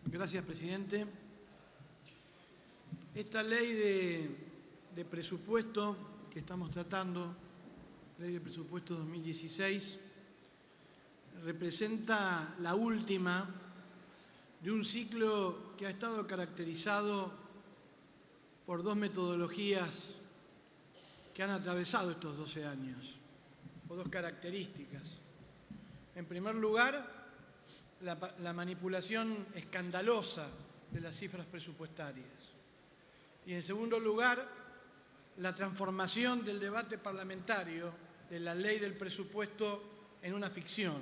Gracias, presidente. Esta ley de presupuesto que estamos tratando, ley de presupuesto 2016, representa la última de un ciclo que ha estado caracterizado por dos metodologías que han atravesado estos 12 años, o dos características. En primer lugar, la manipulación escandalosa de las cifras presupuestarias. Y en segundo lugar, la transformación del debate parlamentario de la ley del presupuesto en una ficción,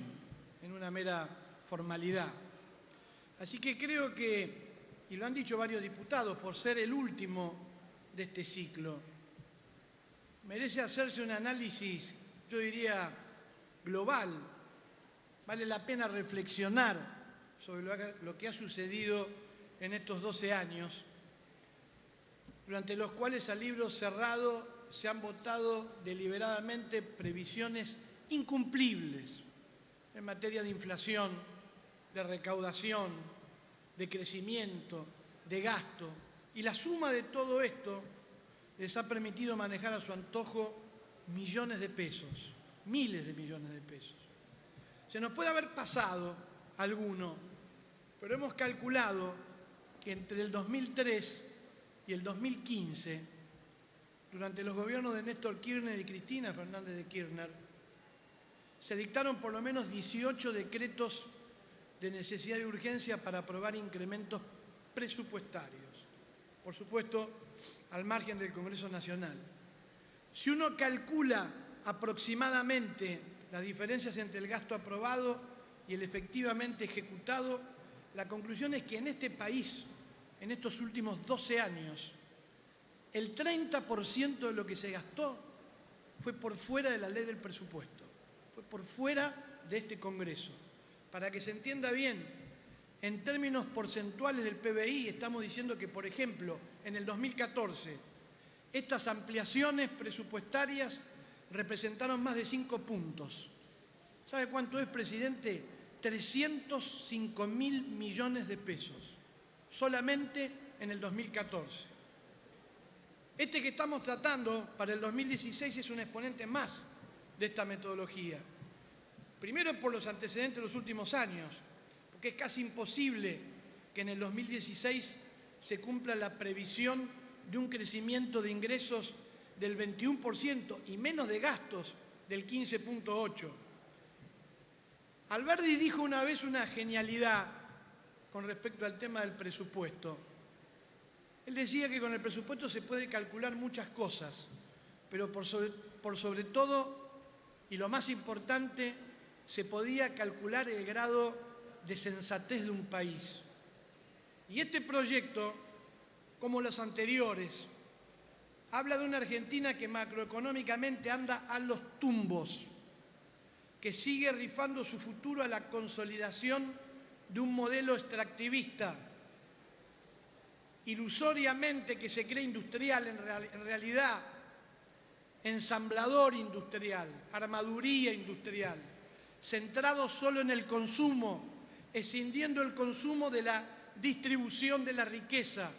en una mera formalidad. Así que creo que, y lo han dicho varios diputados, por ser el último de este ciclo, merece hacerse un análisis, yo diría, global. Vale la pena reflexionar sobre lo que ha sucedido en estos 12 años, durante los cuales a libro cerrado se han votado deliberadamente previsiones incumplibles en materia de inflación, de recaudación, de crecimiento, de gasto. Y la suma de todo esto les ha permitido manejar a su antojo millones de pesos, miles de millones de pesos. Se nos puede haber pasado alguno, pero hemos calculado que entre el 2003 y el 2015, durante los gobiernos de Néstor Kirchner y Cristina Fernández de Kirchner, se dictaron por lo menos 18 decretos de necesidad y urgencia para aprobar incrementos presupuestarios, por supuesto, al margen del Congreso Nacional. Si uno calcula aproximadamente las diferencias entre el gasto aprobado y el efectivamente ejecutado, la conclusión es que en este país, en estos últimos 12 años, el 30% de lo que se gastó fue por fuera de la ley del presupuesto, fue por fuera de este Congreso. Para que se entienda bien, en términos porcentuales del PBI, estamos diciendo que, por ejemplo, en el 2014, estas ampliaciones presupuestarias representaron más de 5 puntos. ¿Sabe cuánto es, presidente? 305.000 millones de pesos, solamente en el 2014. Este que estamos tratando para el 2016 es un exponente más de esta metodología. Primero por los antecedentes de los últimos años, porque es casi imposible que en el 2016 se cumpla la previsión de un crecimiento de ingresos del 21% y menos de gastos del 15.8%. Alberdi dijo una vez una genialidad con respecto al tema del presupuesto. Él decía que con el presupuesto se puede calcular muchas cosas, pero por sobre todo, y lo más importante, se podía calcular el grado de sensatez de un país. Y este proyecto, como los anteriores, habla de una Argentina que macroeconómicamente anda a los tumbos, que sigue rifando su futuro a la consolidación de un modelo extractivista, ilusoriamente que se cree industrial, en realidad ensamblador industrial, armaduría industrial, centrado solo en el consumo, escindiendo el consumo de la distribución de la riqueza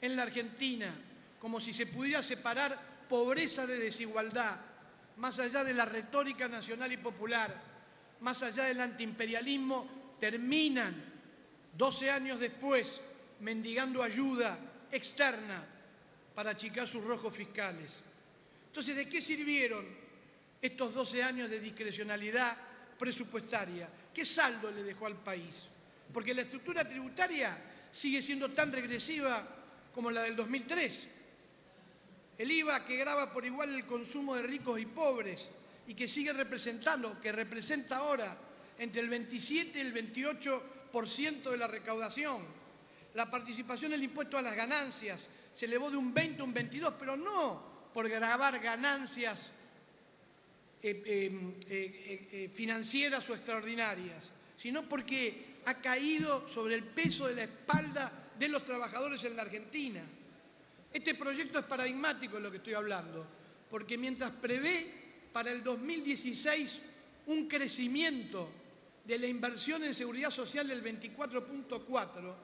en la Argentina, como si se pudiera separar pobreza de desigualdad, más allá de la retórica nacional y popular, más allá del antiimperialismo, terminan 12 años después mendigando ayuda externa para achicar sus rojos fiscales. Entonces, ¿de qué sirvieron estos 12 años de discrecionalidad presupuestaria? ¿Qué saldo le dejó al país? Porque la estructura tributaria sigue siendo tan regresiva como la del 2003. El IVA que grava por igual el consumo de ricos y pobres y que sigue representando, que representa ahora entre el 27 y el 28% de la recaudación. La participación del impuesto a las ganancias se elevó de un 20 a un 22, pero no por gravar ganancias financieras o extraordinarias, sino porque ha caído sobre el peso de la espalda de los trabajadores en la Argentina. Este proyecto es paradigmático en lo que estoy hablando, porque mientras prevé para el 2016 un crecimiento de la inversión en seguridad social del 24.4%,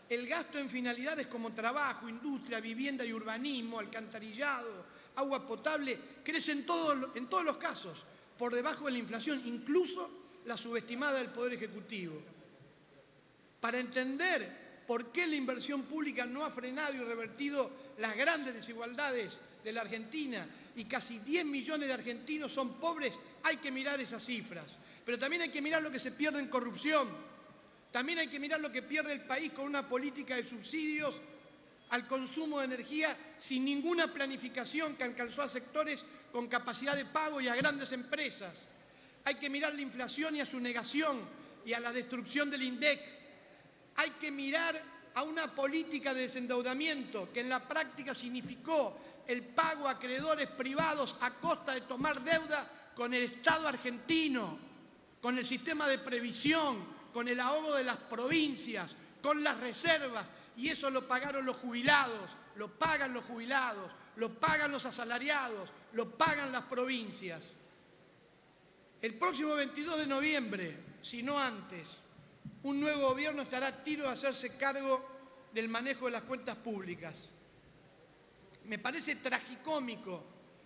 el gasto en finalidades como trabajo, industria, vivienda y urbanismo, alcantarillado, agua potable, crece en todos los casos, por debajo de la inflación, incluso la subestimada del Poder Ejecutivo. Para entender por qué la inversión pública no ha frenado y revertido las grandes desigualdades de la Argentina y casi 10 millones de argentinos son pobres, hay que mirar esas cifras. Pero también hay que mirar lo que se pierde en corrupción. También hay que mirar lo que pierde el país con una política de subsidios al consumo de energía sin ninguna planificación que alcanzó a sectores con capacidad de pago y a grandes empresas. Hay que mirar la inflación y a su negación y a la destrucción del INDEC. Hay que mirar a una política de desendeudamiento que en la práctica significó el pago a acreedores privados a costa de tomar deuda con el Estado argentino, con el sistema de previsión, con el ahogo de las provincias, con las reservas, y eso lo pagaron los jubilados, lo pagan los jubilados, lo pagan los asalariados, lo pagan las provincias. El próximo 22 de noviembre, si no antes, un nuevo gobierno estará a tiro de hacerse cargo del manejo de las cuentas públicas. Me parece tragicómico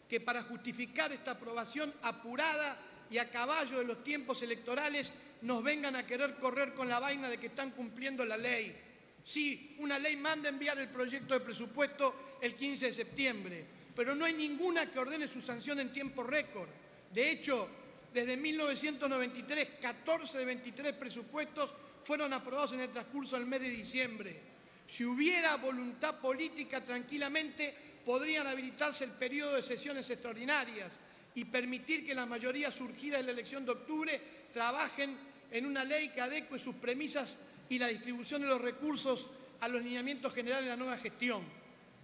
que para justificar esta aprobación apurada y a caballo de los tiempos electorales nos vengan a querer correr con la vaina de que están cumpliendo la ley. Sí, una ley manda enviar el proyecto de presupuesto el 15 de septiembre, pero no hay ninguna que ordene su sanción en tiempo récord. De hecho, desde 1993, 14 de 23 presupuestos fueron aprobados en el transcurso del mes de diciembre. Si hubiera voluntad política, tranquilamente podrían habilitarse el periodo de sesiones extraordinarias y permitir que la mayoría surgida de la elección de octubre trabajen en una ley que adecue sus premisas y la distribución de los recursos a los lineamientos generales de la nueva gestión.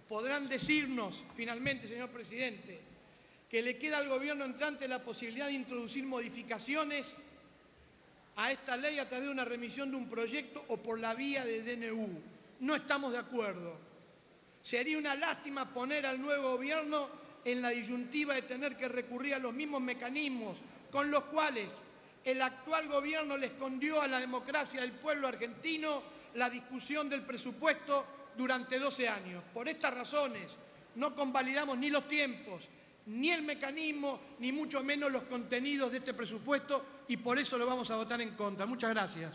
Podrán decirnos, finalmente, señor presidente, que le queda al gobierno entrante la posibilidad de introducir modificaciones a esta ley a través de una remisión de un proyecto o por la vía de DNU. No estamos de acuerdo. Sería una lástima poner al nuevo gobierno en la disyuntiva de tener que recurrir a los mismos mecanismos con los cuales el actual gobierno le escondió a la democracia del pueblo argentino la discusión del presupuesto durante 12 años. Por estas razones no convalidamos ni los tiempos, ni el mecanismo, ni mucho menos los contenidos de este presupuesto y por eso lo vamos a votar en contra. Muchas gracias.